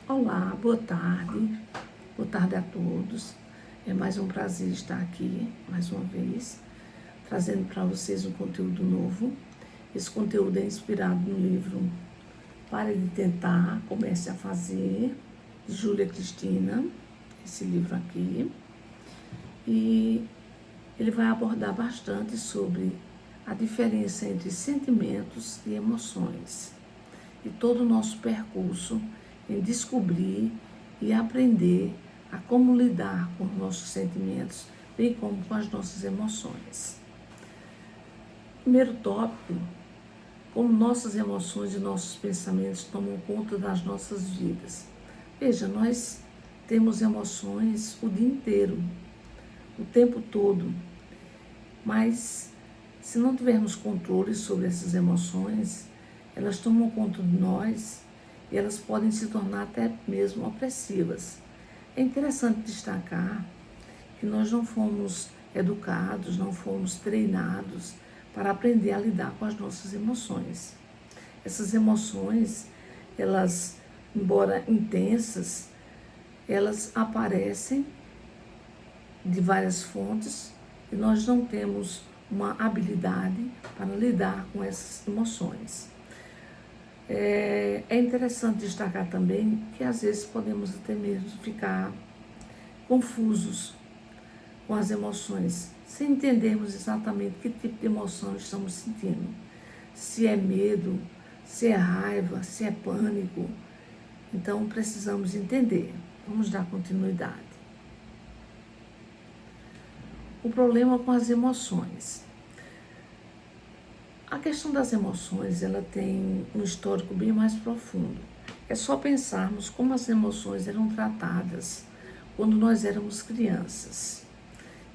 Olá, boa tarde a todos. É mais um prazer estar aqui, mais uma vez, trazendo para vocês um conteúdo novo. Esse conteúdo é inspirado no livro Pare de Tentar, Comece a Fazer, de Júlia Cristina, esse livro aqui. E ele vai abordar bastante sobre a diferença entre sentimentos e emoções e todo o nosso percurso em descobrir e aprender a como lidar com os nossos sentimentos, bem como com as nossas emoções. Primeiro tópico, como nossas emoções e nossos pensamentos tomam conta das nossas vidas. Veja, nós temos emoções o dia inteiro, o tempo todo, mas se não tivermos controle sobre essas emoções, elas tomam conta de nós e elas podem se tornar até mesmo opressivas. É interessante destacar que nós não fomos educados, não fomos treinados para aprender a lidar com as nossas emoções. Essas emoções, elas, embora intensas, elas aparecem de várias fontes e nós não temos uma habilidade para lidar com essas emoções. É interessante destacar também que às vezes podemos até mesmo ficar confusos com as emoções, sem entendermos exatamente que tipo de emoção estamos sentindo. Se é medo, se é raiva, se é pânico. Então precisamos entender. Vamos dar continuidade. O problema com as emoções. A questão das emoções, ela tem um histórico bem mais profundo. É só pensarmos como as emoções eram tratadas quando nós éramos crianças.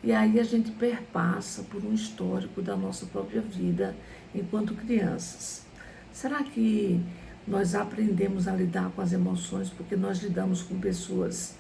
E aí a gente perpassa por um histórico da nossa própria vida enquanto crianças. Será que nós aprendemos a lidar com as emoções porque nós lidamos com pessoas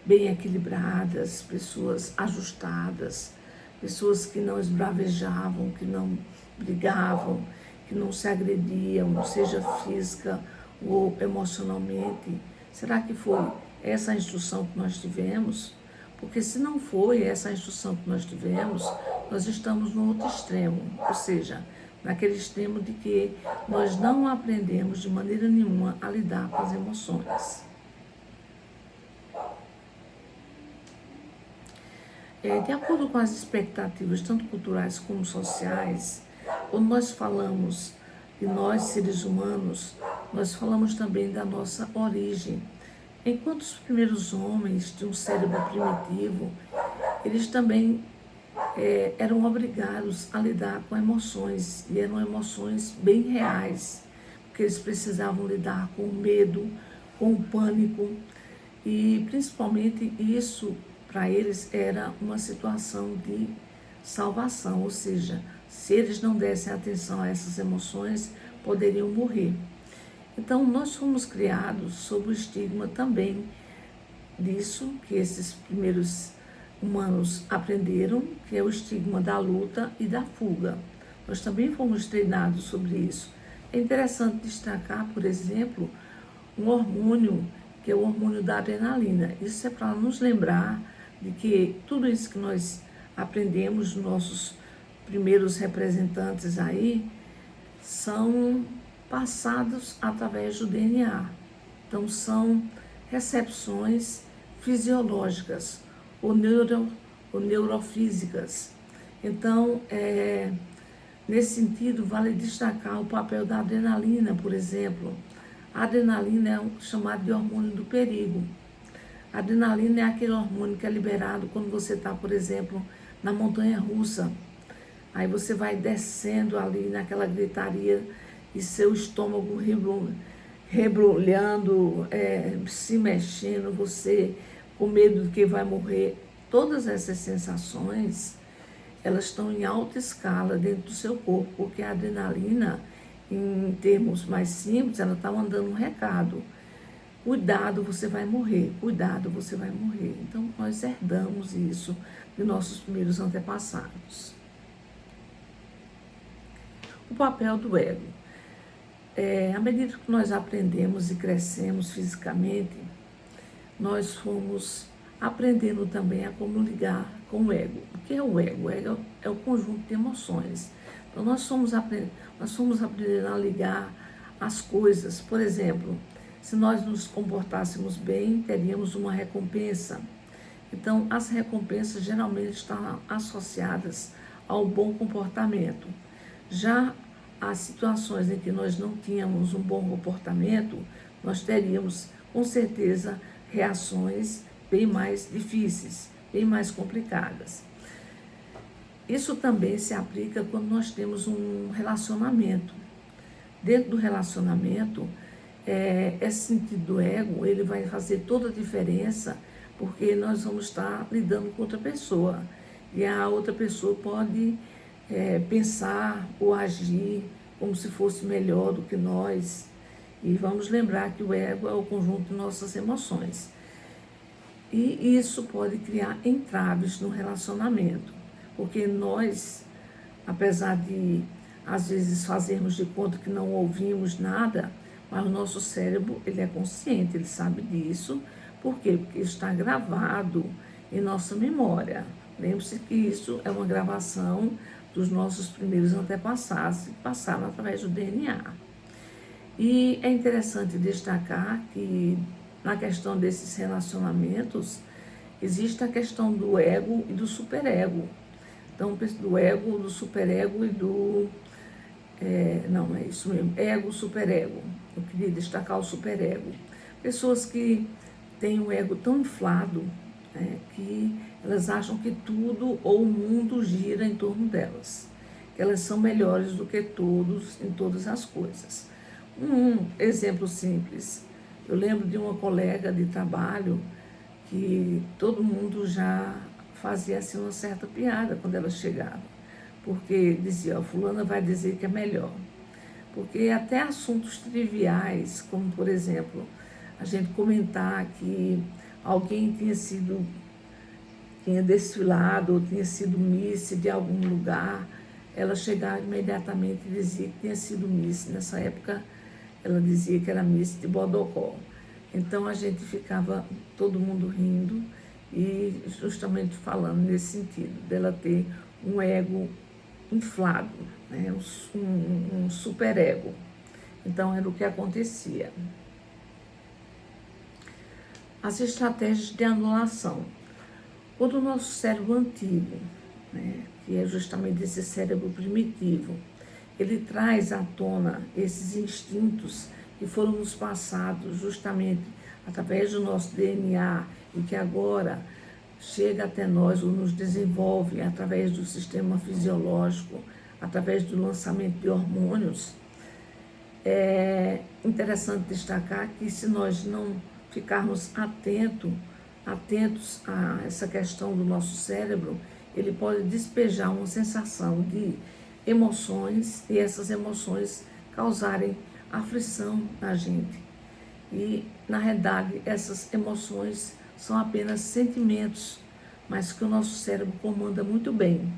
bem equilibradas, pessoas ajustadas, pessoas que não esbravejavam, que não brigavam, que não se agrediam, seja física ou emocionalmente? Será que foi essa a instrução que nós tivemos? Porque se não foi essa a instrução que nós tivemos, nós estamos no outro extremo, ou seja, naquele extremo de que nós não aprendemos de maneira nenhuma a lidar com as emoções. De acordo com as expectativas, tanto culturais como sociais, quando nós falamos de nós, seres humanos, nós falamos também da nossa origem. Enquanto os primeiros homens tinham um cérebro primitivo, eles também eram obrigados a lidar com emoções, e eram emoções bem reais, porque eles precisavam lidar com o medo, com o pânico, e principalmente isso para eles era uma situação de salvação, ou seja, se eles não dessem atenção a essas emoções, poderiam morrer. Então, nós fomos criados sob o estigma também disso, que esses primeiros humanos aprenderam, que é o estigma da luta e da fuga. Nós também fomos treinados sobre isso. É interessante destacar, por exemplo, um hormônio, que é o hormônio da adrenalina. Isso é para nos lembrar de que tudo isso que nós aprendemos, nossos primeiros representantes aí, são passados através do DNA. Então, são recepções fisiológicas ou neurofísicas. Então, nesse sentido, vale destacar o papel da adrenalina, por exemplo. A adrenalina é chamado de hormônio do perigo. A adrenalina é aquele hormônio que é liberado quando você está, por exemplo, na montanha-russa. Aí você vai descendo ali naquela gritaria e seu estômago rebrulhando, se mexendo, você com medo de que vai morrer. Todas essas sensações, elas estão em alta escala dentro do seu corpo, porque a adrenalina, em termos mais simples, ela está mandando um recado. Cuidado, você vai morrer. Cuidado, você vai morrer. Então, nós herdamos isso de nossos primeiros antepassados. O papel do ego. À medida que nós aprendemos e crescemos fisicamente, nós fomos aprendendo também a como ligar com o ego. O que é o ego? O ego é o conjunto de emoções. Então, nós fomos aprendendo a ligar as coisas. Por exemplo, se nós nos comportássemos bem, teríamos uma recompensa. Então, as recompensas geralmente estão associadas ao bom comportamento. Já as situações em que nós não tínhamos um bom comportamento, nós teríamos, com certeza, reações bem mais difíceis, bem mais complicadas. Isso também se aplica quando nós temos um relacionamento. Dentro do relacionamento, esse sentido do ego, ele vai fazer toda a diferença, porque nós vamos estar lidando com outra pessoa. E a outra pessoa pode pensar ou agir como se fosse melhor do que nós. E vamos lembrar que o ego é o conjunto de nossas emoções. E isso pode criar entraves no relacionamento, porque nós, apesar de às vezes fazermos de conta que não ouvimos nada, mas o nosso cérebro, ele é consciente, ele sabe disso. Por quê? Porque está gravado em nossa memória. Lembre-se que isso é uma gravação dos nossos primeiros antepassados que passaram através do DNA. E é interessante destacar que na questão desses relacionamentos existe a questão do ego e do superego. Então, do ego, do superego e do... não, é isso mesmo, ego, superego. Eu queria destacar o superego. Pessoas que têm um ego tão inflado, que elas acham que tudo ou o mundo gira em torno delas, que elas são melhores do que todos em todas as coisas. Um exemplo simples, eu lembro de uma colega de trabalho que todo mundo já fazia assim uma certa piada quando ela chegava, porque dizia, fulana vai dizer que é melhor. Porque até assuntos triviais, como por exemplo, a gente comentar que alguém tinha desfilado ou tinha sido Miss de algum lugar, ela chegava imediatamente e dizia que tinha sido Miss. Nessa época, ela dizia que era Miss de Bodocó. Então, a gente ficava, todo mundo rindo e justamente falando nesse sentido, dela ter um ego inflado, né? um superego. Então, era o que acontecia. As estratégias de anulação. Quando o nosso cérebro antigo, que é justamente esse cérebro primitivo, ele traz à tona esses instintos que foram nos passados justamente através do nosso DNA e que agora chega até nós ou nos desenvolve através do sistema fisiológico, através do lançamento de hormônios. É interessante destacar que se nós não ficarmos atentos a essa questão do nosso cérebro, ele pode despejar uma sensação de emoções e essas emoções causarem aflição na gente. E, na realidade, essas emoções são apenas sentimentos, mas que o nosso cérebro comanda muito bem.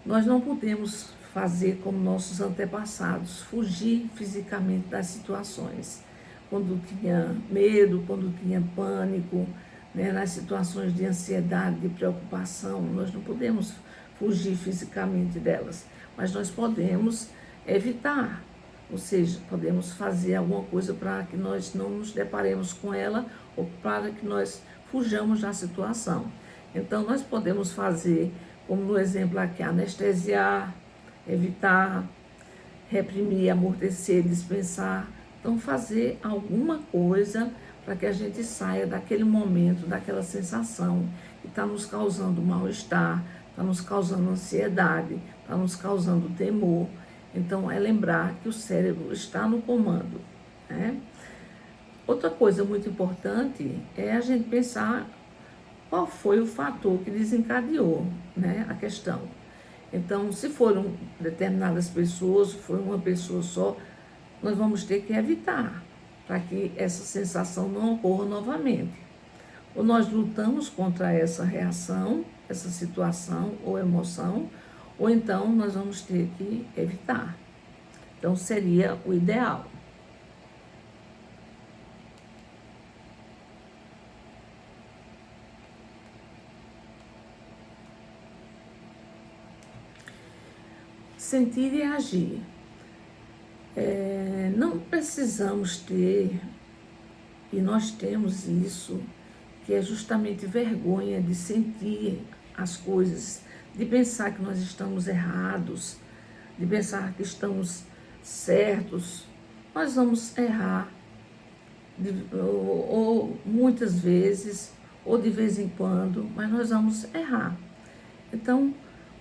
Nós não podemos fazer como nossos antepassados, fugir fisicamente das situações. Quando tinha medo, quando tinha pânico, nas situações de ansiedade, de preocupação, nós não podemos fugir fisicamente delas, mas nós podemos evitar, ou seja, podemos fazer alguma coisa para que nós não nos deparemos com ela ou para que nós fujamos da situação. Então, nós podemos fazer, como no exemplo aqui, anestesiar, evitar, reprimir, amortecer, dispensar. Então, fazer alguma coisa para que a gente saia daquele momento, daquela sensação que está nos causando mal-estar, está nos causando ansiedade, está nos causando temor. Então, é lembrar que o cérebro está no comando. Outra coisa muito importante é a gente pensar qual foi o fator que desencadeou, a questão. Então, se foram determinadas pessoas, se for uma pessoa só, nós vamos ter que evitar, para que essa sensação não ocorra novamente. Ou nós lutamos contra essa reação, essa situação ou emoção, ou então nós vamos ter que evitar. Então, seria o ideal. sentir e agir. Não precisamos ter, e nós temos isso, que é justamente vergonha de sentir as coisas, de pensar que nós estamos errados, de pensar que estamos certos. Nós vamos errar, ou muitas vezes, ou de vez em quando, mas nós vamos errar. Então,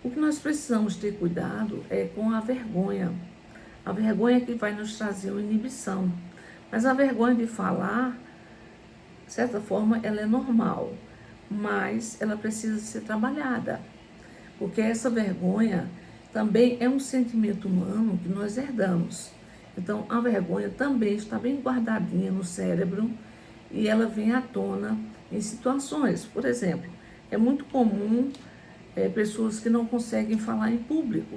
o que nós precisamos ter cuidado é com a vergonha. A vergonha que vai nos trazer uma inibição. Mas a vergonha de falar, de certa forma, ela é normal, mas ela precisa ser trabalhada. Porque essa vergonha também é um sentimento humano que nós herdamos. Então, a vergonha também está bem guardadinha no cérebro e ela vem à tona em situações. Por exemplo, é muito comum pessoas que não conseguem falar em público,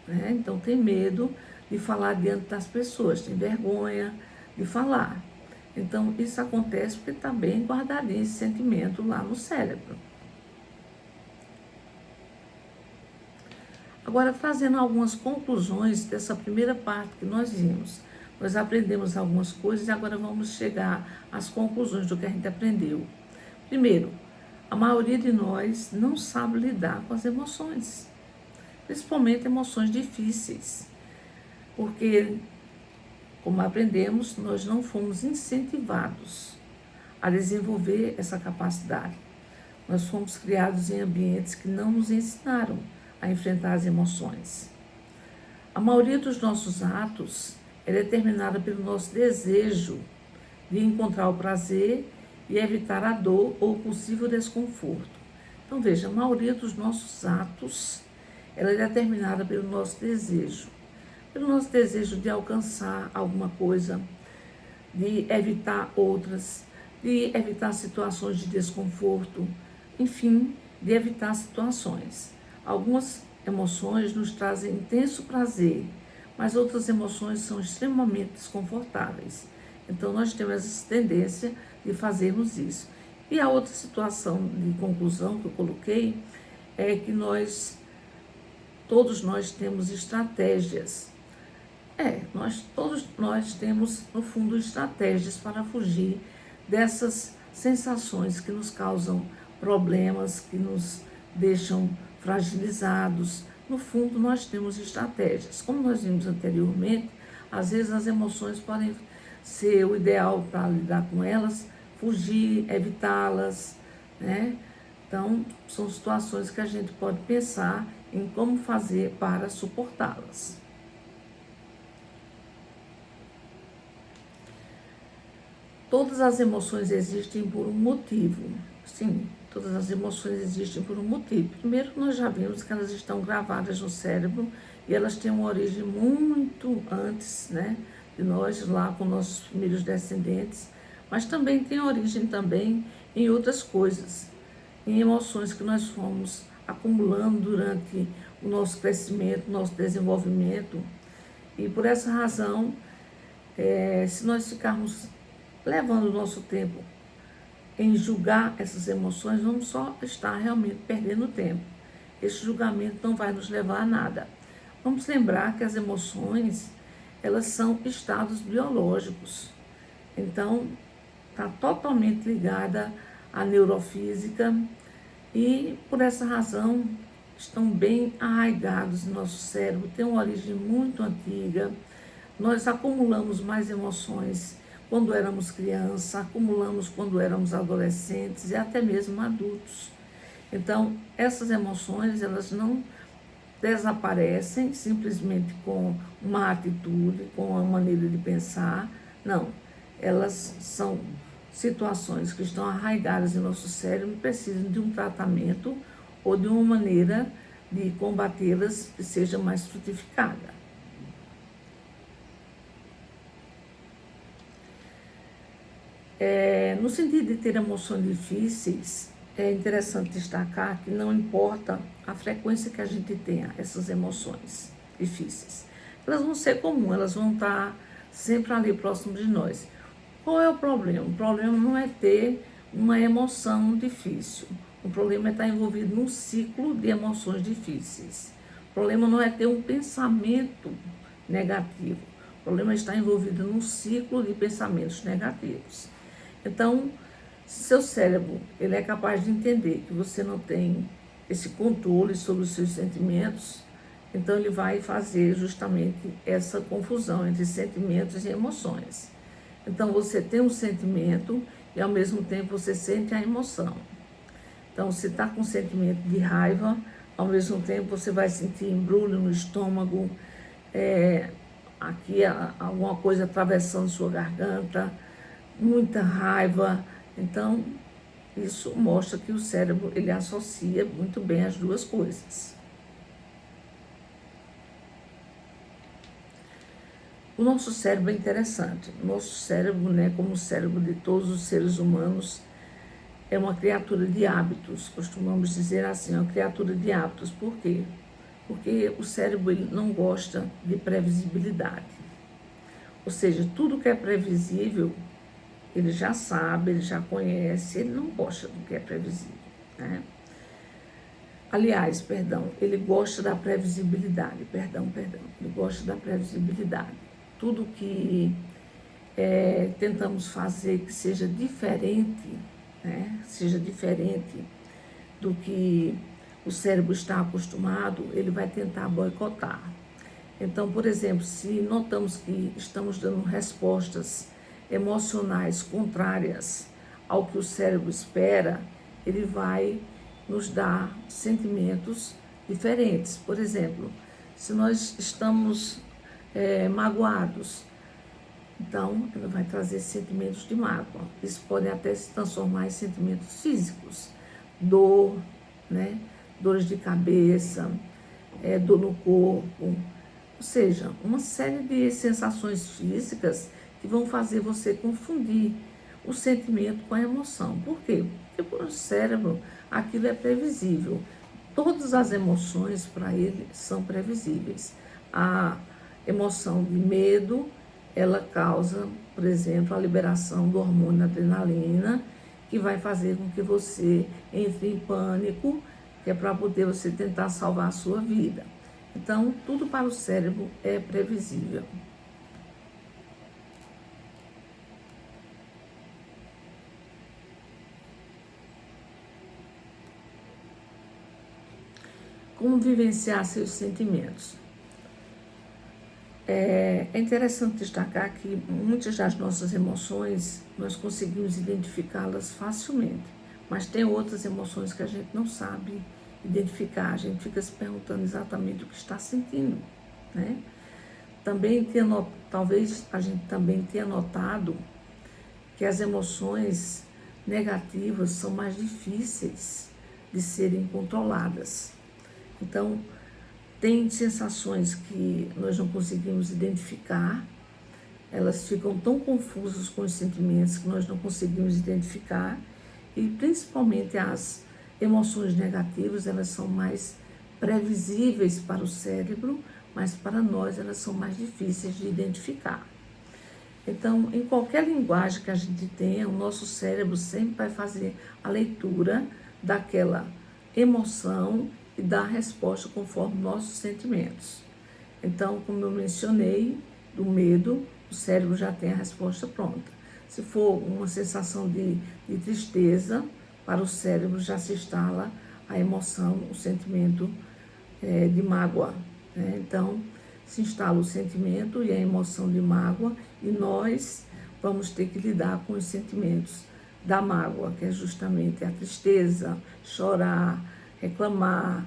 né? Então, tem medo de falar diante das pessoas, tem vergonha de falar. Então, isso acontece porque está bem guardadinho esse sentimento lá no cérebro. Agora, fazendo algumas conclusões dessa primeira parte que nós vimos. Nós aprendemos algumas coisas e agora vamos chegar às conclusões do que a gente aprendeu. Primeiro, a maioria de nós não sabe lidar com as emoções, principalmente emoções difíceis, porque, como aprendemos, nós não fomos incentivados a desenvolver essa capacidade. Nós fomos criados em ambientes que não nos ensinaram a enfrentar as emoções. A maioria dos nossos atos é determinada pelo nosso desejo de encontrar o prazer e evitar a dor ou o possível desconforto. Então, veja, a maioria dos nossos atos ela é determinada pelo nosso desejo de alcançar alguma coisa, de evitar outras, de evitar situações de desconforto, enfim, de evitar situações. Algumas emoções nos trazem intenso prazer, mas outras emoções são extremamente desconfortáveis. Então, nós temos essa tendência de fazermos isso. E a outra situação de conclusão que eu coloquei é que todos nós temos estratégias. Todos nós temos, no fundo, estratégias para fugir dessas sensações que nos causam problemas, que nos deixam fragilizados. No fundo, nós temos estratégias. Como nós vimos anteriormente, às vezes as emoções podem ser o ideal para lidar com elas, fugir, evitá-las, né? Então, são situações que a gente pode pensar em como fazer para suportá-las. Todas as emoções existem por um motivo. Sim, todas as emoções existem por um motivo. Primeiro, nós já vimos que elas estão gravadas no cérebro e elas têm uma origem muito antes, né, de nós, lá com nossos primeiros descendentes, mas também tem origem também em outras coisas, em emoções que nós fomos acumulando durante o nosso crescimento, nosso desenvolvimento. E por essa razão, se nós ficarmos levando o nosso tempo em julgar essas emoções, vamos só estar realmente perdendo tempo. Esse julgamento não vai nos levar a nada. Vamos lembrar que as emoções, elas são estados biológicos. Então, está totalmente ligada à neurofísica e, por essa razão, estão bem arraigados no nosso cérebro, tem uma origem muito antiga. Nós acumulamos mais emoções quando éramos crianças, acumulamos quando éramos adolescentes e até mesmo adultos. Então, essas emoções, elas não desaparecem simplesmente com uma atitude, com uma maneira de pensar. Não, elas são situações que estão arraigadas em nosso cérebro e precisam de um tratamento ou de uma maneira de combatê-las que seja mais frutificada. No sentido de ter emoções difíceis, é interessante destacar que não importa a frequência que a gente tenha essas emoções difíceis. Elas vão ser comuns, elas vão estar sempre ali próximo de nós. Qual é o problema? O problema não é ter uma emoção difícil. O problema é estar envolvido num ciclo de emoções difíceis. O problema não é ter um pensamento negativo. O problema está envolvido num ciclo de pensamentos negativos. Então, se seu cérebro ele é capaz de entender que você não tem esse controle sobre os seus sentimentos, então ele vai fazer justamente essa confusão entre sentimentos e emoções. Então você tem um sentimento e ao mesmo tempo você sente a emoção. Então você está com um sentimento de raiva, ao mesmo tempo você vai sentir embrulho no estômago, aqui alguma coisa atravessando sua garganta, muita raiva. Então isso mostra que o cérebro ele associa muito bem as duas coisas. O nosso cérebro é interessante. O nosso cérebro, né, como o cérebro de todos os seres humanos, é uma criatura de hábitos. Costumamos dizer assim, é uma criatura de hábitos. Por quê? Porque o cérebro ele não gosta de previsibilidade. Ou seja, tudo que é previsível, ele já sabe, ele já conhece, ele não gosta do que é previsível, né? Aliás, ele gosta da previsibilidade, ele gosta da previsibilidade. Tudo que tentamos fazer que seja diferente, né? Seja diferente do que o cérebro está acostumado, ele vai tentar boicotar. Então, por exemplo, se notamos que estamos dando respostas emocionais contrárias ao que o cérebro espera, ele vai nos dar sentimentos diferentes. Por exemplo, se nós estamos magoados, então ele vai trazer sentimentos de mágoa. Isso pode até se transformar em sentimentos físicos, dor, né? Dores de cabeça, dor no corpo, ou seja, uma série de sensações físicas que vão fazer você confundir o sentimento com a emoção. Por quê? Porque para o cérebro aquilo é previsível. Todas as emoções para ele são previsíveis. A emoção de medo, ela causa, por exemplo, a liberação do hormônio adrenalina, que vai fazer com que você entre em pânico, que é para poder você tentar salvar a sua vida. Então, tudo para o cérebro é previsível. Como vivenciar seus sentimentos? É interessante destacar que muitas das nossas emoções nós conseguimos identificá-las facilmente, mas tem outras emoções que a gente não sabe identificar, a gente fica se perguntando exatamente o que está sentindo, né? Talvez a gente também tenha notado que as emoções negativas são mais difíceis de serem controladas. Então, tem sensações que nós não conseguimos identificar, elas ficam tão confusas com os sentimentos que nós não conseguimos identificar, e principalmente as emoções negativas, elas são mais previsíveis para o cérebro, mas para nós elas são mais difíceis de identificar. Então, em qualquer linguagem que a gente tenha, o nosso cérebro sempre vai fazer a leitura daquela emoção e dar a resposta conforme nossos sentimentos. Então, como eu mencionei, do medo, o cérebro já tem a resposta pronta. Se for uma sensação de tristeza, para o cérebro já se instala a emoção, o sentimento de mágoa, né? Então, se instala o sentimento e a emoção de mágoa, e nós vamos ter que lidar com os sentimentos da mágoa, que é justamente a tristeza, chorar, reclamar,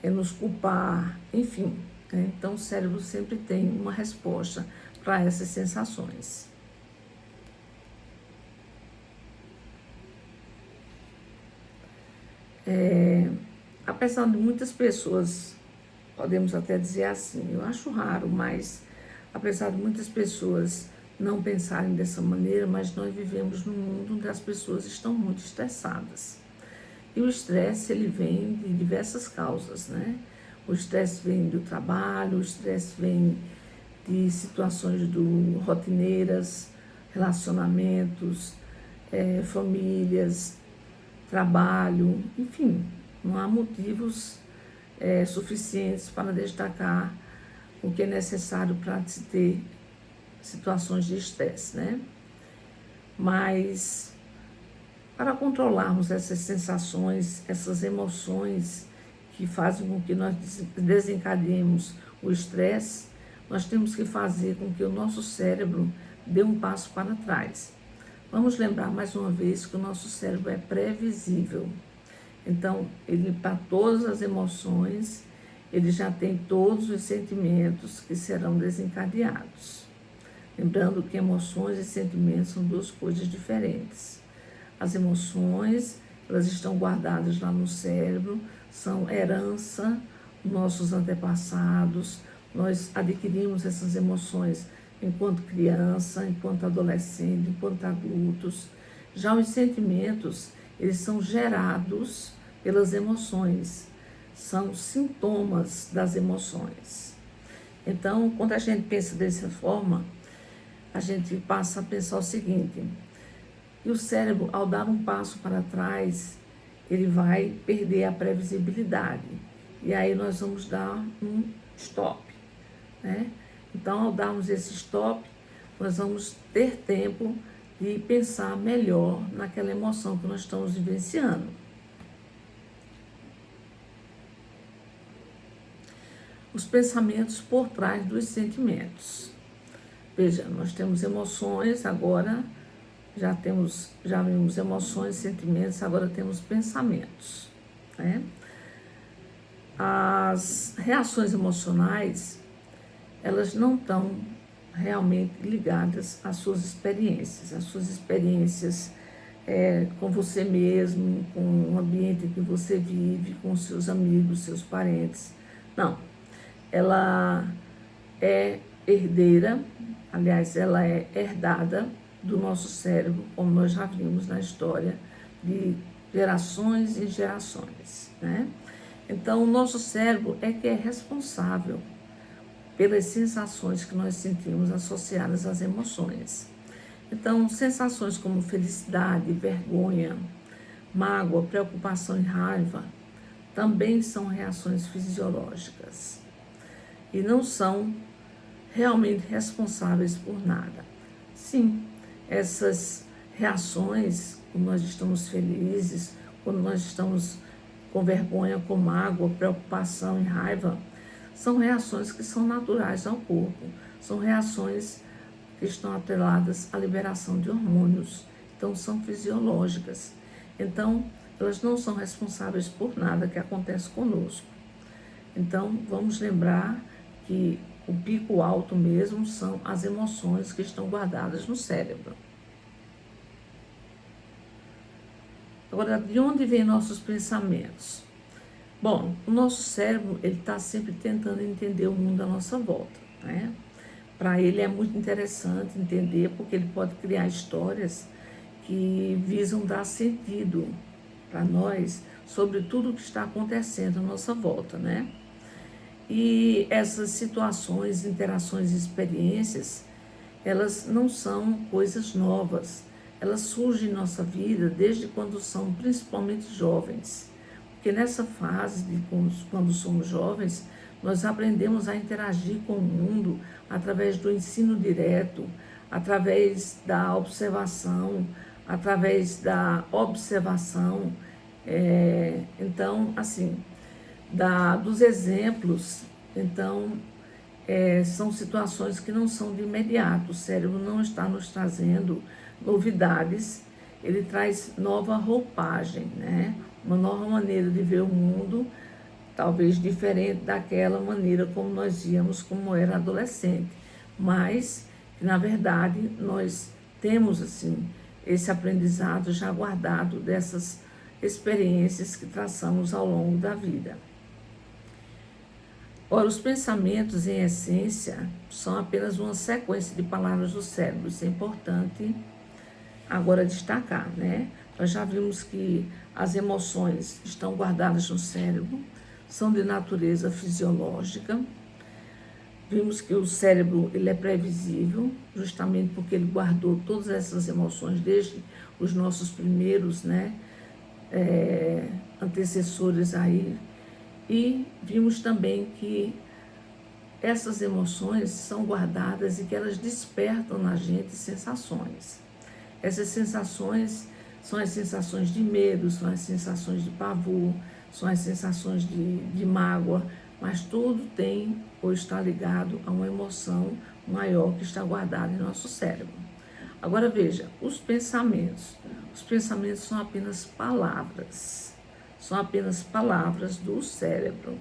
nos culpar, enfim, né? Então o cérebro sempre tem uma resposta para essas sensações. Apesar de muitas pessoas, podemos até dizer assim, eu acho raro, mas apesar de muitas pessoas não pensarem dessa maneira, mas nós vivemos num mundo onde as pessoas estão muito estressadas. E o estresse, ele vem de diversas causas, né? O estresse vem do trabalho, o estresse vem de situações rotineiras, relacionamentos, famílias, trabalho, enfim, não há motivos suficientes para destacar o que é necessário para se ter situações de estresse, né? Mas para controlarmos essas sensações, essas emoções que fazem com que nós desencadeemos o estresse, nós temos que fazer com que o nosso cérebro dê um passo para trás. Vamos lembrar mais uma vez que o nosso cérebro é previsível. Então, ele, para todas as emoções, ele já tem todos os sentimentos que serão desencadeados. Lembrando que emoções e sentimentos são duas coisas diferentes. As emoções, elas estão guardadas lá no cérebro, são herança dos nossos antepassados. Nós adquirimos essas emoções enquanto criança, enquanto adolescente, enquanto adultos. Já os sentimentos, eles são gerados pelas emoções, são sintomas das emoções. Então, quando a gente pensa dessa forma, a gente passa a pensar o seguinte: que o cérebro, ao dar um passo para trás, ele vai perder a previsibilidade. E aí nós vamos dar um stop, né? Então, ao darmos esse stop, nós vamos ter tempo de pensar melhor naquela emoção que nós estamos vivenciando. Os pensamentos por trás dos sentimentos. Veja, nós temos emoções, agora já vimos emoções, sentimentos, agora temos pensamentos, né? As reações emocionais, elas não estão realmente ligadas às suas experiências com você mesmo, com o ambiente em que você vive, com seus amigos, seus parentes. Não, ela é herdeira, aliás, ela é herdada do nosso cérebro, como nós já vimos na história, de gerações e gerações, né? Então, o nosso cérebro é que é responsável pelas sensações que nós sentimos associadas às emoções. Então, sensações como felicidade, vergonha, mágoa, preocupação e raiva também são reações fisiológicas e não são realmente responsáveis por nada. Sim, essas reações, quando nós estamos felizes, quando nós estamos com vergonha, com mágoa, preocupação e raiva, são reações que são naturais ao corpo, são reações que estão atreladas à liberação de hormônios, então são fisiológicas. Então, elas não são responsáveis por nada que acontece conosco. Então, vamos lembrar que o pico alto mesmo são as emoções que estão guardadas no cérebro. Agora, de onde vêm nossos pensamentos? Bom, o nosso cérebro, ele está sempre tentando entender o mundo à nossa volta, né? Para ele é muito interessante entender, porque ele pode criar histórias que visam dar sentido para nós sobre tudo o que está acontecendo à nossa volta, né? E essas situações, interações e experiências, elas não são coisas novas. Elas surgem em nossa vida desde quando são principalmente jovens. Porque nessa fase, quando somos jovens, nós aprendemos a interagir com o mundo através do ensino direto, através da observação, então, assim, dos exemplos. Então, são situações que não são de imediato. O cérebro não está nos trazendo novidades, ele traz nova roupagem, né? Uma nova maneira de ver o mundo, talvez diferente daquela maneira como nós víamos como era adolescente, mas, na verdade, nós temos, assim, esse aprendizado já guardado dessas experiências que traçamos ao longo da vida. Ora, os pensamentos, em essência, são apenas uma sequência de palavras do cérebro. Isso é importante agora destacar, né? Nós já vimos que as emoções estão guardadas no cérebro, são de natureza fisiológica. Vimos que o cérebro, ele é previsível, justamente porque ele guardou todas essas emoções desde os nossos primeiros, né, antecessores aí, E vimos também que essas emoções são guardadas e que elas despertam na gente sensações. Essas sensações são as sensações de medo, são as sensações de pavor, são as sensações de mágoa, mas tudo tem ou está ligado a uma emoção maior que está guardada em nosso cérebro. Agora veja, os pensamentos são apenas palavras do cérebro.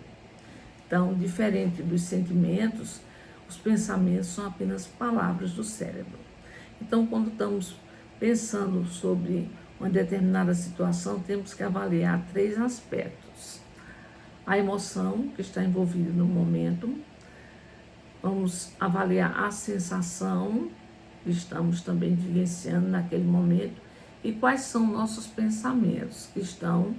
Então, diferente dos sentimentos, os pensamentos são apenas palavras do cérebro. Então, quando estamos pensando sobre uma determinada situação, temos que avaliar 3 aspectos. A emoção que está envolvida no momento, vamos avaliar a sensação que estamos também vivenciando naquele momento e quais são nossos pensamentos que estão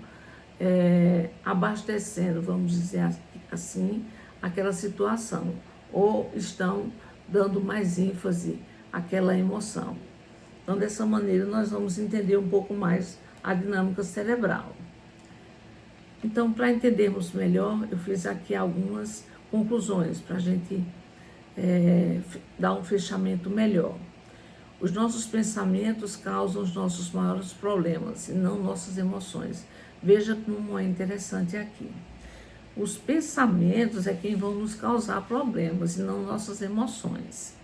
abastecendo, vamos dizer assim, aquela situação, ou estão dando mais ênfase àquela emoção. Então, dessa maneira, nós vamos entender um pouco mais a dinâmica cerebral. Então, para entendermos melhor, eu fiz aqui algumas conclusões para a gente dar um fechamento melhor. Os nossos pensamentos causam os nossos maiores problemas e não nossas emoções. Veja como é interessante aqui. Os pensamentos é quem vão nos causar problemas e não nossas emoções.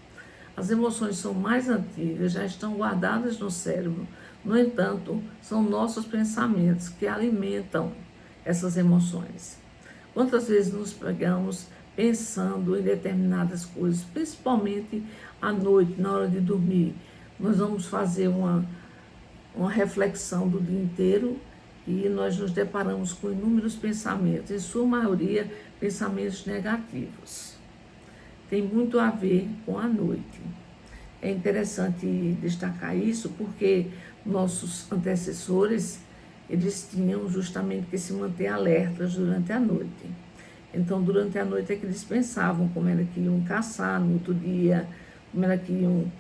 As emoções são mais antigas, já estão guardadas no cérebro. No entanto, são nossos pensamentos que alimentam essas emoções. Quantas vezes nos pegamos pensando em determinadas coisas, principalmente à noite, na hora de dormir? Nós vamos fazer uma reflexão do dia inteiro e nós nos deparamos com inúmeros pensamentos, em sua maioria pensamentos negativos. Tem muito a ver com a noite. É interessante destacar isso porque nossos antecessores, eles tinham justamente que se manter alertas durante a noite. Então, durante a noite é que eles pensavam como era que iam caçar no outro dia, como era que iam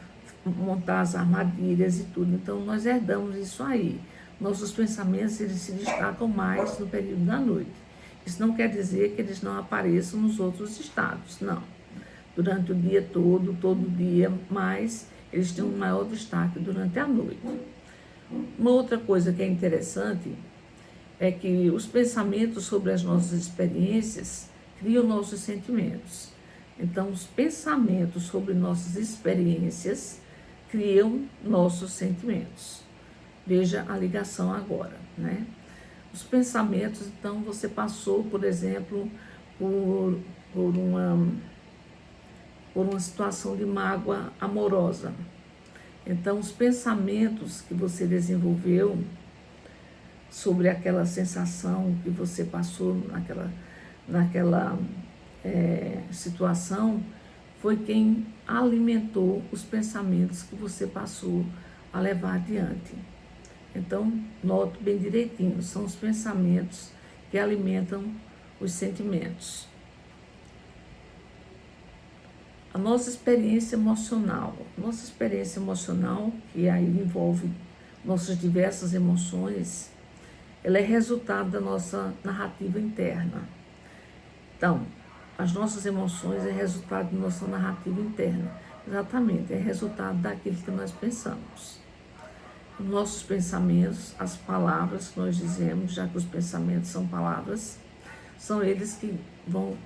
montar as armadilhas e tudo. Então, nós herdamos isso aí. Nossos pensamentos, eles se destacam mais no período da noite. Isso não quer dizer que eles não apareçam nos outros estados, não. Durante o dia todo dia, mas eles têm um maior destaque durante a noite. Uma outra coisa que é interessante é que os pensamentos sobre as nossas experiências criam nossos sentimentos. Então, os pensamentos sobre nossas experiências criam nossos sentimentos. Veja a ligação agora, né? Os pensamentos, então, você passou, por exemplo, por uma situação de mágoa amorosa. Então, os pensamentos que você desenvolveu sobre aquela sensação que você passou naquela situação, foi quem alimentou os pensamentos que você passou a levar adiante. Então, note bem direitinho, são os pensamentos que alimentam os sentimentos. A nossa experiência emocional, que aí envolve nossas diversas emoções, ela é resultado da nossa narrativa interna. Então, as nossas emoções é resultado da nossa narrativa interna. Exatamente, é resultado daquilo que nós pensamos. Os nossos pensamentos, as palavras que nós dizemos, já que os pensamentos são palavras, são eles que vão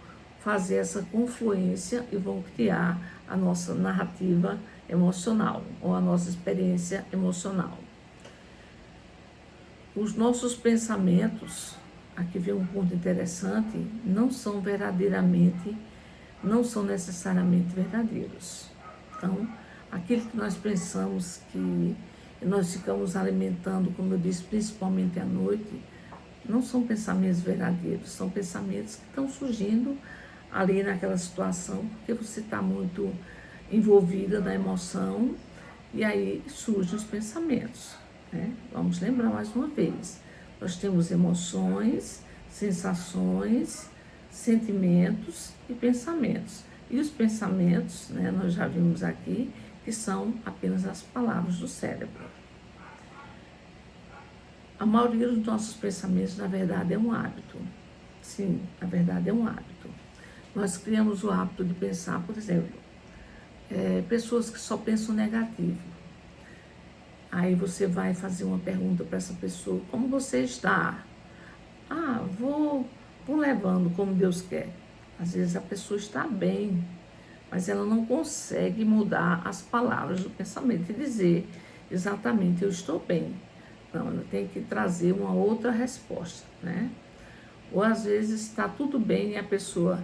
fazer essa confluência e vão criar a nossa narrativa emocional ou a nossa experiência emocional. Os nossos pensamentos, aqui vem um ponto interessante, não são necessariamente verdadeiros. Então, aquilo que nós pensamos que nós ficamos alimentando, como eu disse, principalmente à noite, não são pensamentos verdadeiros, são pensamentos que estão surgindo ali naquela situação, porque você está muito envolvida na emoção e aí surgem os pensamentos, né? Vamos lembrar mais uma vez, nós temos emoções, sensações, sentimentos e pensamentos. E os pensamentos, né, nós já vimos aqui, que são apenas as palavras do cérebro. A maioria dos nossos pensamentos, na verdade, é um hábito. Sim, na verdade é um hábito. Nós criamos o hábito de pensar, por exemplo, pessoas que só pensam negativo. Aí você vai fazer uma pergunta para essa pessoa: como você está? Ah, vou levando como Deus quer. Às vezes a pessoa está bem, mas ela não consegue mudar as palavras do pensamento e dizer exatamente eu estou bem. Não, ela tem que trazer uma outra resposta, né? Ou às vezes está tudo bem e a pessoa,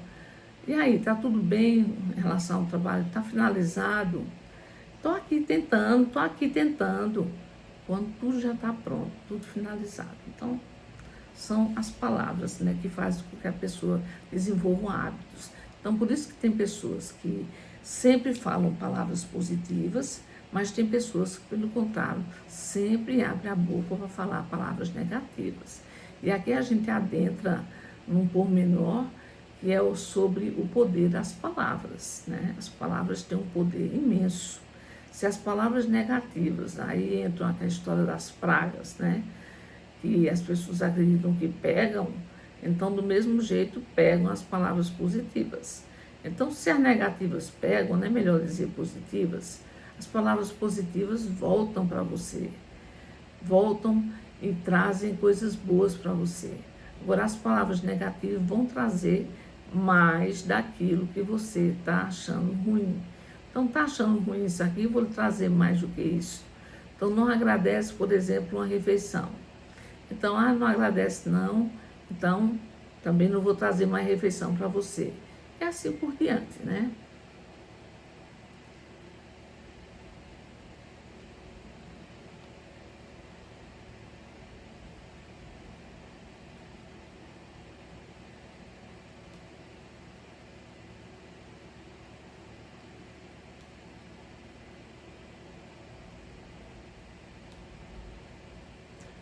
e aí, está tudo bem em relação ao trabalho? Está finalizado? Estou aqui tentando. Quando tudo já está pronto, tudo finalizado. Então, são as palavras, né, que fazem com que a pessoa desenvolva hábitos. Então, por isso que tem pessoas que sempre falam palavras positivas, mas tem pessoas que, pelo contrário, sempre abrem a boca para falar palavras negativas. E aqui a gente adentra num pormenor que é sobre o poder das palavras, né? As palavras têm um poder imenso. Se as palavras negativas, aí entra a história das pragas, né? Que as pessoas acreditam que pegam, então do mesmo jeito pegam as palavras positivas. Então, se as negativas pegam, não é melhor dizer positivas, as palavras positivas voltam para você, voltam e trazem coisas boas para você. Agora, as palavras negativas vão trazer mais daquilo que você está achando ruim. Então, está achando ruim isso aqui, vou trazer mais do que isso. Então, não agradece, por exemplo, uma refeição. Então, não agradece não, então também não vou trazer mais refeição para você. É assim por diante, né?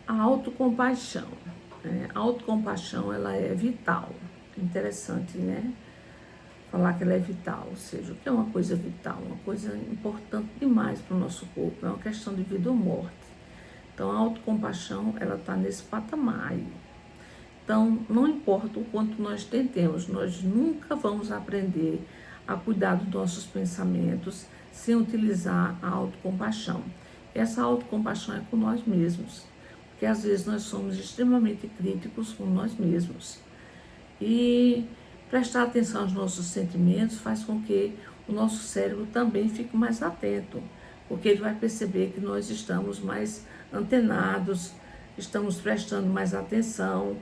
A autocompaixão. A autocompaixão, ela é vital. É interessante, né? Falar que ela é vital, ou seja, o que é uma coisa vital? Uma coisa importante demais para o nosso corpo, é uma questão de vida ou morte. Então, a autocompaixão, ela está nesse patamar aí. Então, não importa o quanto nós tentemos, nós nunca vamos aprender a cuidar dos nossos pensamentos sem utilizar a autocompaixão. Essa autocompaixão é com nós mesmos, porque às vezes nós somos extremamente críticos com nós mesmos. E prestar atenção aos nossos sentimentos faz com que o nosso cérebro também fique mais atento, porque ele vai perceber que nós estamos mais antenados, estamos prestando mais atenção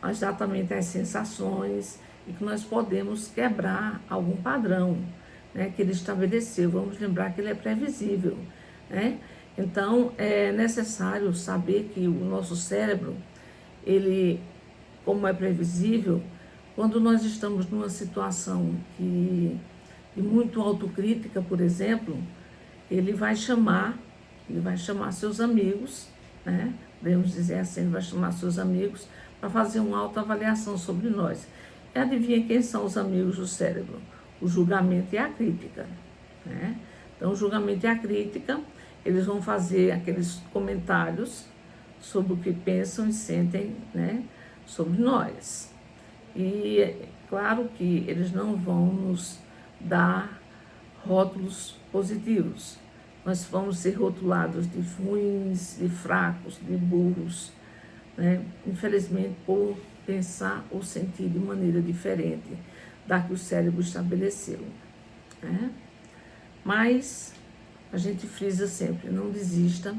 exatamente às sensações e que nós podemos quebrar algum padrão, né, que ele estabeleceu. Vamos lembrar que ele é previsível, né? Então, é necessário saber que o nosso cérebro, ele, como é previsível, quando nós estamos numa situação de muito autocrítica, por exemplo, ele vai chamar seus amigos, né? Podemos dizer assim, ele vai chamar seus amigos para fazer uma autoavaliação sobre nós. E adivinha quem são os amigos do cérebro? O julgamento e a crítica, né? Então, o julgamento e a crítica, eles vão fazer aqueles comentários sobre o que pensam e sentem, né, sobre nós. E é claro que eles não vão nos dar rótulos positivos. Nós vamos ser rotulados de ruins, de fracos, de burros, né? Infelizmente, por pensar ou sentir de maneira diferente da que o cérebro estabeleceu, né? Mas a gente frisa sempre, não desista.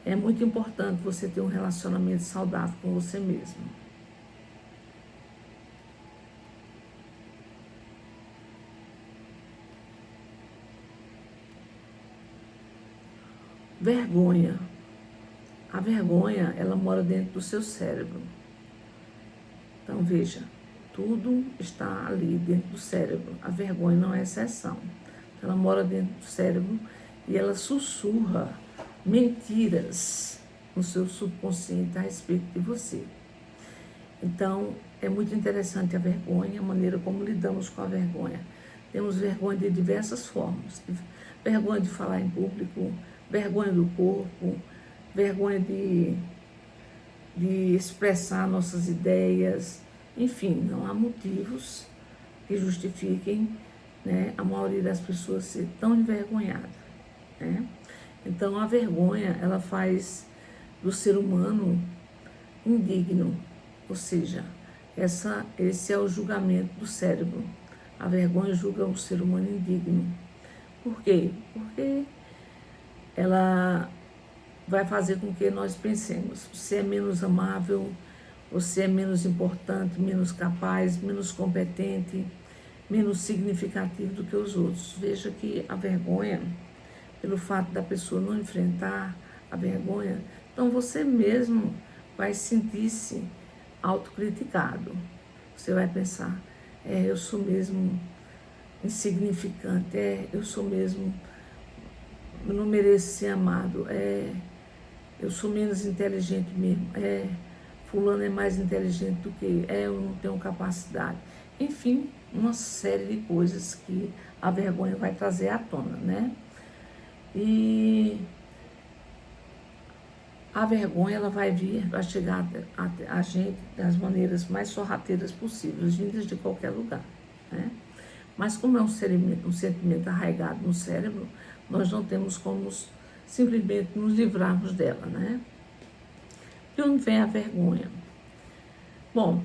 É muito importante você ter um relacionamento saudável com você mesmo. Vergonha. A vergonha, ela mora dentro do seu cérebro. Então, veja, tudo está ali dentro do cérebro. A vergonha não é exceção. Ela mora dentro do cérebro e ela sussurra mentiras no seu subconsciente a respeito de você. Então, é muito interessante a vergonha, a maneira como lidamos com a vergonha. Temos vergonha de diversas formas. Vergonha de falar em público, vergonha do corpo, vergonha de expressar nossas ideias, Enfim, não há motivos que justifiquem, né, a maioria das pessoas ser tão envergonhada, né? Então, a vergonha, ela faz do ser humano indigno, ou seja, esse é o julgamento do cérebro. A vergonha julga o ser humano indigno. Por quê? Porque ela vai fazer com que nós pensemos: você é menos amável, você é menos importante, menos capaz, menos competente, menos significativo do que os outros. Veja que a vergonha, pelo fato da pessoa não enfrentar a vergonha, então você mesmo vai sentir-se autocriticado. Você vai pensar: eu sou mesmo insignificante, eu sou mesmo, eu não mereço ser amado, eu sou menos inteligente mesmo, fulano é mais inteligente do que eu não tenho capacidade. Enfim, uma série de coisas que a vergonha vai trazer à tona, né? E a vergonha, ela vai chegar a gente das maneiras mais sorrateiras possíveis, vindas de qualquer lugar, né? Mas como é um sentimento arraigado no cérebro, nós não temos como simplesmente nos livrarmos dela, né? De onde vem a vergonha? Bom,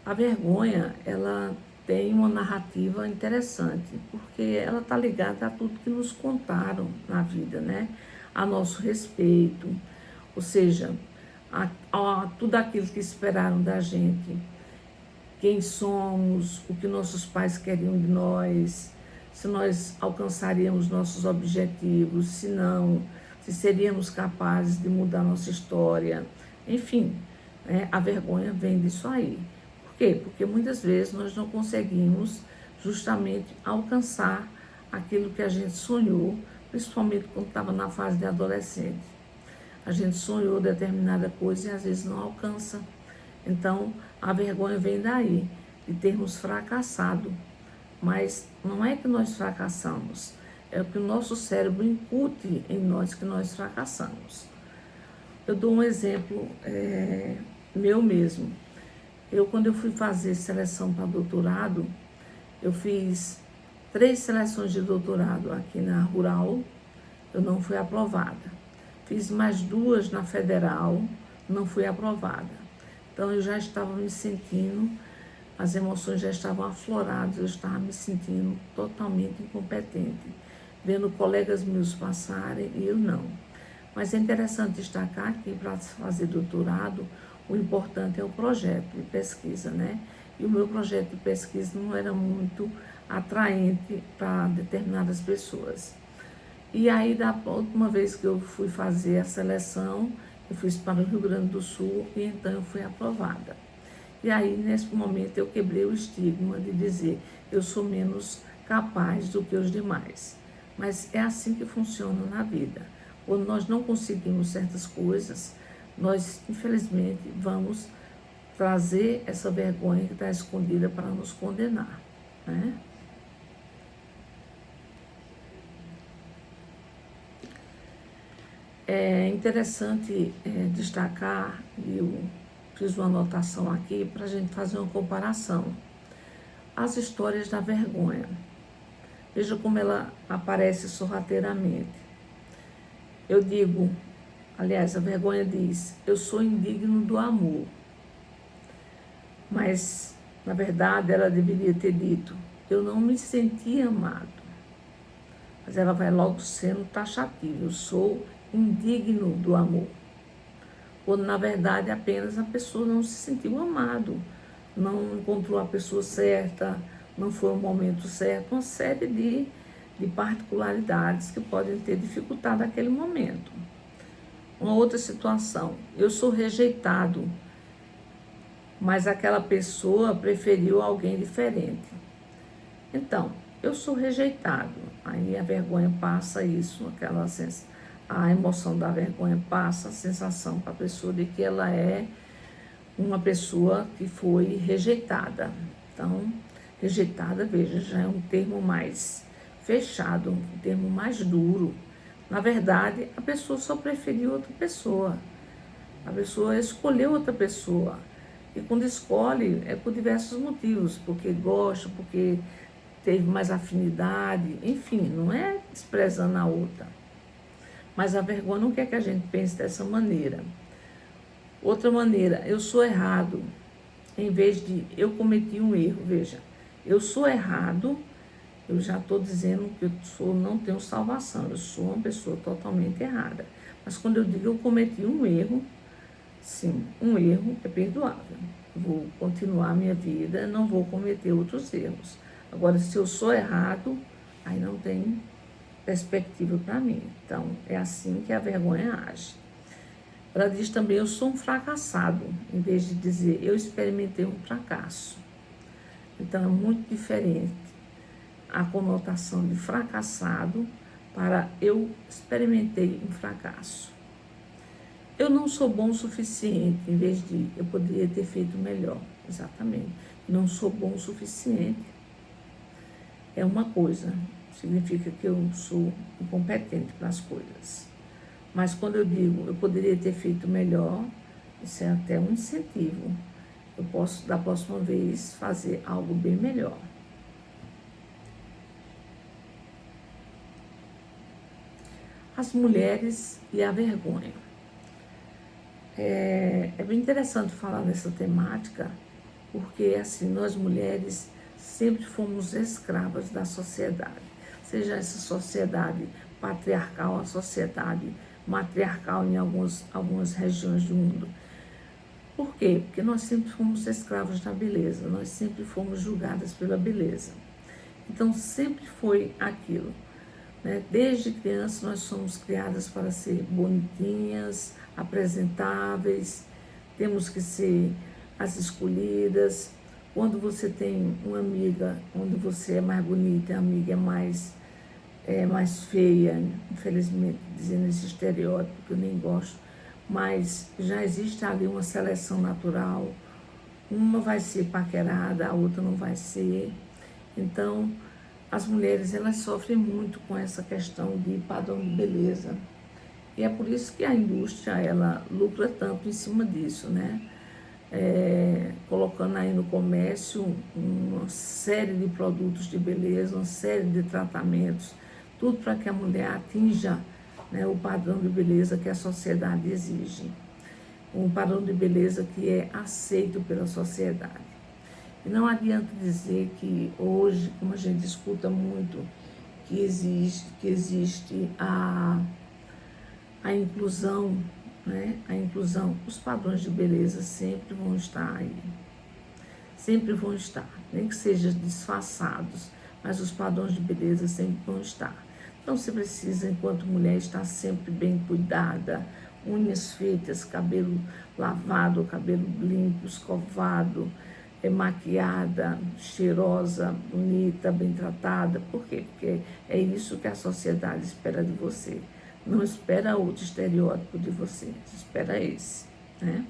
a vergonha, ela tem uma narrativa interessante, porque ela está ligada a tudo que nos contaram na vida, né? A nosso respeito, ou seja, a tudo aquilo que esperaram da gente, quem somos, o que nossos pais queriam de nós, se nós alcançaríamos nossos objetivos, se não, se seríamos capazes de mudar nossa história, enfim, né? A vergonha vem disso aí. Por quê? Porque muitas vezes nós não conseguimos justamente alcançar aquilo que a gente sonhou, principalmente quando estava na fase de adolescente. A gente sonhou determinada coisa e às vezes não alcança. Então, a vergonha vem daí, de termos fracassado. Mas não é que nós fracassamos, é o que o nosso cérebro incute em nós que nós fracassamos. Eu dou um exemplo meu mesmo. Quando eu fui fazer seleção para doutorado, eu fiz 3 seleções de doutorado aqui na Rural, eu não fui aprovada. Fiz mais 2 na Federal, não fui aprovada. Então, eu já estava me sentindo, as emoções já estavam afloradas, eu estava me sentindo totalmente incompetente, vendo colegas meus passarem e eu não. Mas é interessante destacar que para fazer doutorado, o importante é o projeto de pesquisa, né? E o meu projeto de pesquisa não era muito atraente para determinadas pessoas. E aí, da última vez que eu fui fazer a seleção, eu fui para o Rio Grande do Sul e então eu fui aprovada. E aí, nesse momento, eu quebrei o estigma de dizer eu sou menos capaz do que os demais. Mas é assim que funciona na vida. Quando nós não conseguimos certas coisas, nós, infelizmente, vamos trazer essa vergonha que está escondida para nos condenar, né? É interessante destacar, e eu fiz uma anotação aqui para a gente fazer uma comparação. As histórias da vergonha. Veja como ela aparece sorrateiramente. Eu digo, aliás, a vergonha diz: eu sou indigno do amor. Mas, na verdade, ela deveria ter dito: eu não me senti amado. Mas ela vai logo sendo taxativa: eu sou indigno do amor. Quando, na verdade, apenas a pessoa não se sentiu amado, não encontrou a pessoa certa, não foi o momento certo, uma série de particularidades que podem ter dificultado aquele momento. Uma outra situação: eu sou rejeitado, mas aquela pessoa preferiu alguém diferente. Então, eu sou rejeitado, aí a vergonha passa isso, a emoção da vergonha passa a sensação para a pessoa de que ela é uma pessoa que foi rejeitada. Então, rejeitada, veja, já é um termo mais fechado, um termo mais duro. Na verdade, a pessoa só preferiu outra pessoa. A pessoa escolheu outra pessoa. E quando escolhe, é por diversos motivos, porque gosta, porque teve mais afinidade, enfim, não é desprezando a outra. Mas a vergonha não quer que a gente pense dessa maneira. Outra maneira, eu sou errado, em vez de eu cometi um erro. Veja, eu sou errado, eu já estou dizendo que não tenho salvação, eu sou uma pessoa totalmente errada. Mas quando eu digo eu cometi um erro, sim, um erro é perdoável. Vou continuar a minha vida, não vou cometer outros erros. Agora, se eu sou errado, aí não tem perspectiva para mim. Então, é assim que a vergonha age. Ela diz também, eu sou um fracassado, em vez de dizer, eu experimentei um fracasso. Então, é muito diferente a conotação de fracassado para eu experimentei um fracasso. Eu não sou bom o suficiente, em vez de eu poderia ter feito melhor. Exatamente. Não sou bom o suficiente. É uma coisa, significa que eu sou incompetente para as coisas. Mas quando eu digo eu poderia ter feito melhor, isso é até um incentivo. Eu posso, da próxima vez, fazer algo bem melhor. As mulheres e a vergonha. É bem interessante falar nessa temática, porque assim, nós mulheres sempre fomos escravas da sociedade. Seja essa sociedade patriarcal, a sociedade matriarcal em algumas regiões do mundo. Por quê? Porque nós sempre fomos escravos da beleza, nós sempre fomos julgadas pela beleza. Então sempre foi aquilo. Né? Desde criança nós somos criadas para ser bonitinhas, apresentáveis, temos que ser as escolhidas. Quando você tem uma amiga, quando você é mais bonita, a amiga é mais feia, infelizmente, dizendo esse estereótipo que eu nem gosto, mas já existe ali uma seleção natural, uma vai ser paquerada, a outra não vai ser. Então, as mulheres, elas sofrem muito com essa questão de padrão de beleza. E é por isso que a indústria, ela lucra tanto em cima disso, né? Colocando aí no comércio uma série de produtos de beleza, uma série de tratamentos, tudo para que a mulher atinja, né, o padrão de beleza que a sociedade exige. Um padrão de beleza que é aceito pela sociedade. E não adianta dizer que hoje, como a gente escuta muito, que existe a inclusão, né? A inclusão, os padrões de beleza sempre vão estar aí. Sempre vão estar, nem que sejam disfarçados, mas os padrões de beleza sempre vão estar. Então você precisa, enquanto mulher, estar sempre bem cuidada, unhas feitas, cabelo lavado, cabelo limpo, escovado, maquiada, cheirosa, bonita, bem tratada. Por quê? Porque é isso que a sociedade espera de você. Não espera outro estereótipo de você, espera esse, né?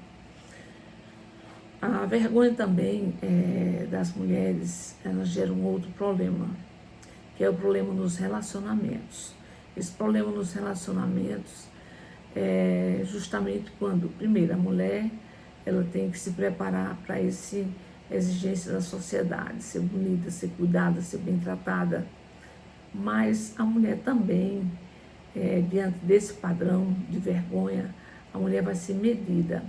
A vergonha também das mulheres, ela gera um outro problema, que é o problema nos relacionamentos. Esse problema nos relacionamentos é justamente quando, primeiro, a mulher ela tem que se preparar para essa exigência da sociedade, ser bonita, ser cuidada, ser bem tratada. Mas a mulher também, diante desse padrão de vergonha, a mulher vai ser medida,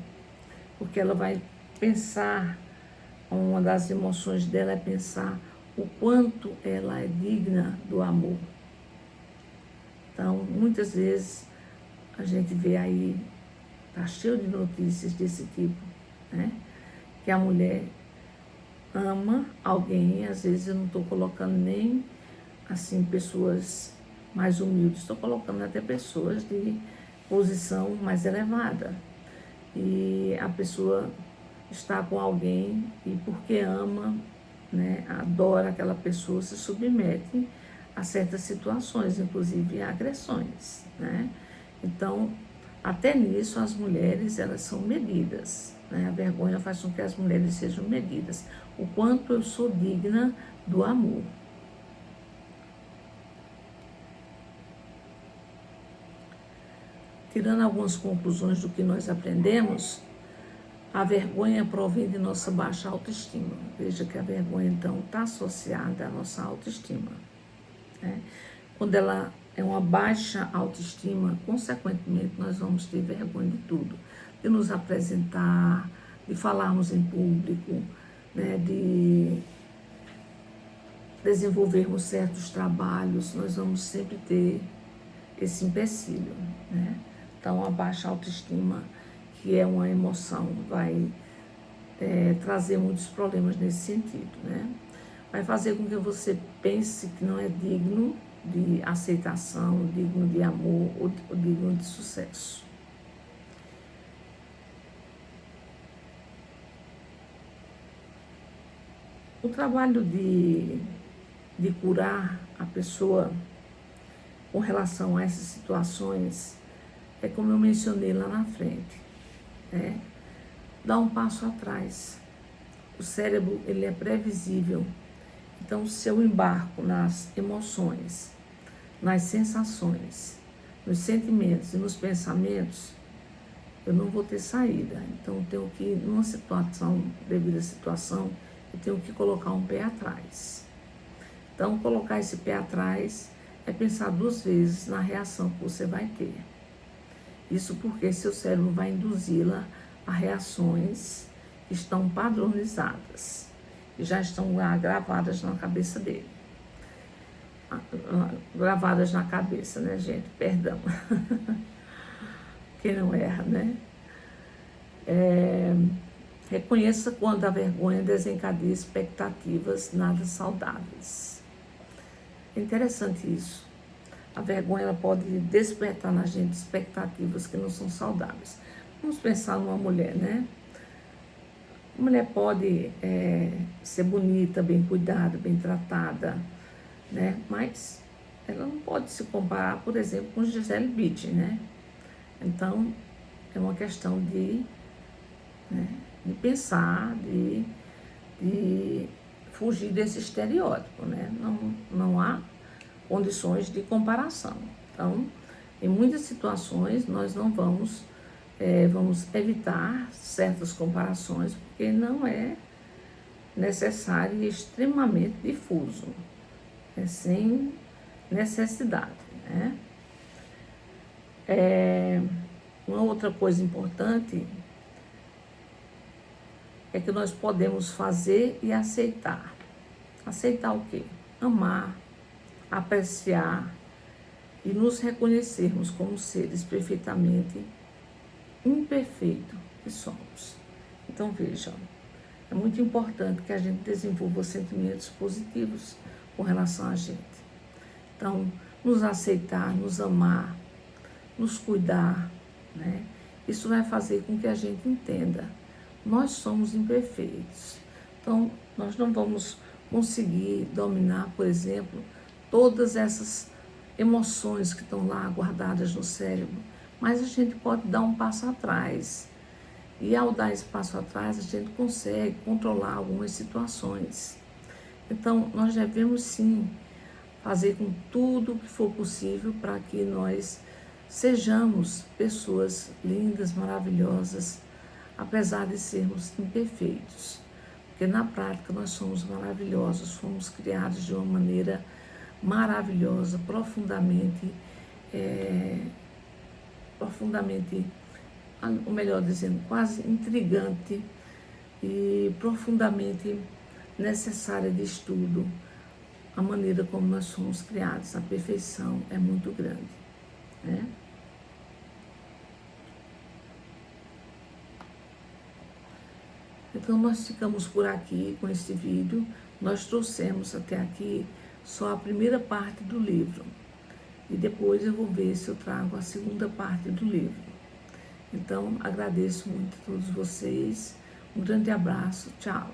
porque ela vai pensar, uma das emoções dela é pensar o quanto ela é digna do amor. Então, muitas vezes, a gente vê aí, está cheio de notícias desse tipo, né? Que a mulher ama alguém, às vezes eu não estou colocando nem, assim, pessoas mais humildes, estou colocando até pessoas de posição mais elevada. E a pessoa está com alguém e porque ama, né, adora aquela pessoa, se submete a certas situações, inclusive a agressões, né? Então, até nisso as mulheres, elas são medidas, né? A vergonha faz com que as mulheres sejam medidas. O quanto eu sou digna do amor. Tirando algumas conclusões do que nós aprendemos, A vergonha provém de nossa baixa autoestima. Veja que a vergonha, então, está associada à nossa autoestima, né? Quando ela é uma baixa autoestima, consequentemente, nós vamos ter vergonha de tudo. De nos apresentar, de falarmos em público, né? De desenvolvermos certos trabalhos, nós vamos sempre ter esse empecilho, né? Então, a baixa autoestima, que é uma emoção, vai trazer muitos problemas nesse sentido, né? Vai fazer com que você pense que não é digno de aceitação, digno de amor ou digno de sucesso. O trabalho de curar a pessoa com relação a essas situações é como eu mencionei lá na frente, né? Dá um passo atrás. O cérebro, ele é previsível. Então, se eu embarco nas emoções, nas sensações, nos sentimentos e nos pensamentos, eu não vou ter saída. Então, eu tenho que, numa situação, devido à situação, eu tenho que colocar um pé atrás. Então, colocar esse pé atrás é pensar 2 vezes na reação que você vai ter. Isso porque seu cérebro vai induzi-la a reações que estão padronizadas, que já estão lá gravadas na cabeça dele. Gravadas na cabeça, né, gente? Perdão. Quem não erra, né? Reconheça quando a vergonha desencadeia expectativas nada saudáveis. É interessante isso. A vergonha ela pode despertar na gente expectativas que não são saudáveis. Vamos pensar numa mulher, né? A mulher pode ser bonita, bem cuidada, bem tratada, né? Mas ela não pode se comparar, por exemplo, com Gisele Bündchen, né? Então, é uma questão de pensar, de fugir desse estereótipo, né? Não há condições de comparação. Então, em muitas situações, nós não vamos evitar certas comparações, porque não é necessário e extremamente difuso, sem necessidade, né? Uma outra coisa importante é que nós podemos fazer e aceitar. Aceitar o quê? Amar, apreciar e nos reconhecermos como seres perfeitamente imperfeitos que somos. Então vejam, é muito importante que a gente desenvolva sentimentos positivos com relação a gente. Então, nos aceitar, nos amar, nos cuidar, né? Isso vai fazer com que a gente entenda, nós somos imperfeitos. Então, nós não vamos conseguir dominar, por exemplo, todas essas emoções que estão lá guardadas no cérebro, mas a gente pode dar um passo atrás. E ao dar esse passo atrás, a gente consegue controlar algumas situações. Então, nós devemos sim fazer com tudo o que for possível para que nós sejamos pessoas lindas, maravilhosas, apesar de sermos imperfeitos. Porque na prática nós somos maravilhosos, fomos criados de uma maneira maravilhosa, profundamente, ou melhor dizendo, quase intrigante e profundamente necessária de estudo. A maneira como nós somos criados, a perfeição é muito grande, né? Então, nós ficamos por aqui com este vídeo. Nós trouxemos até aqui só a primeira parte do livro. E depois eu vou ver se eu trago a segunda parte do livro. Então, agradeço muito a todos vocês. Um grande abraço. Tchau.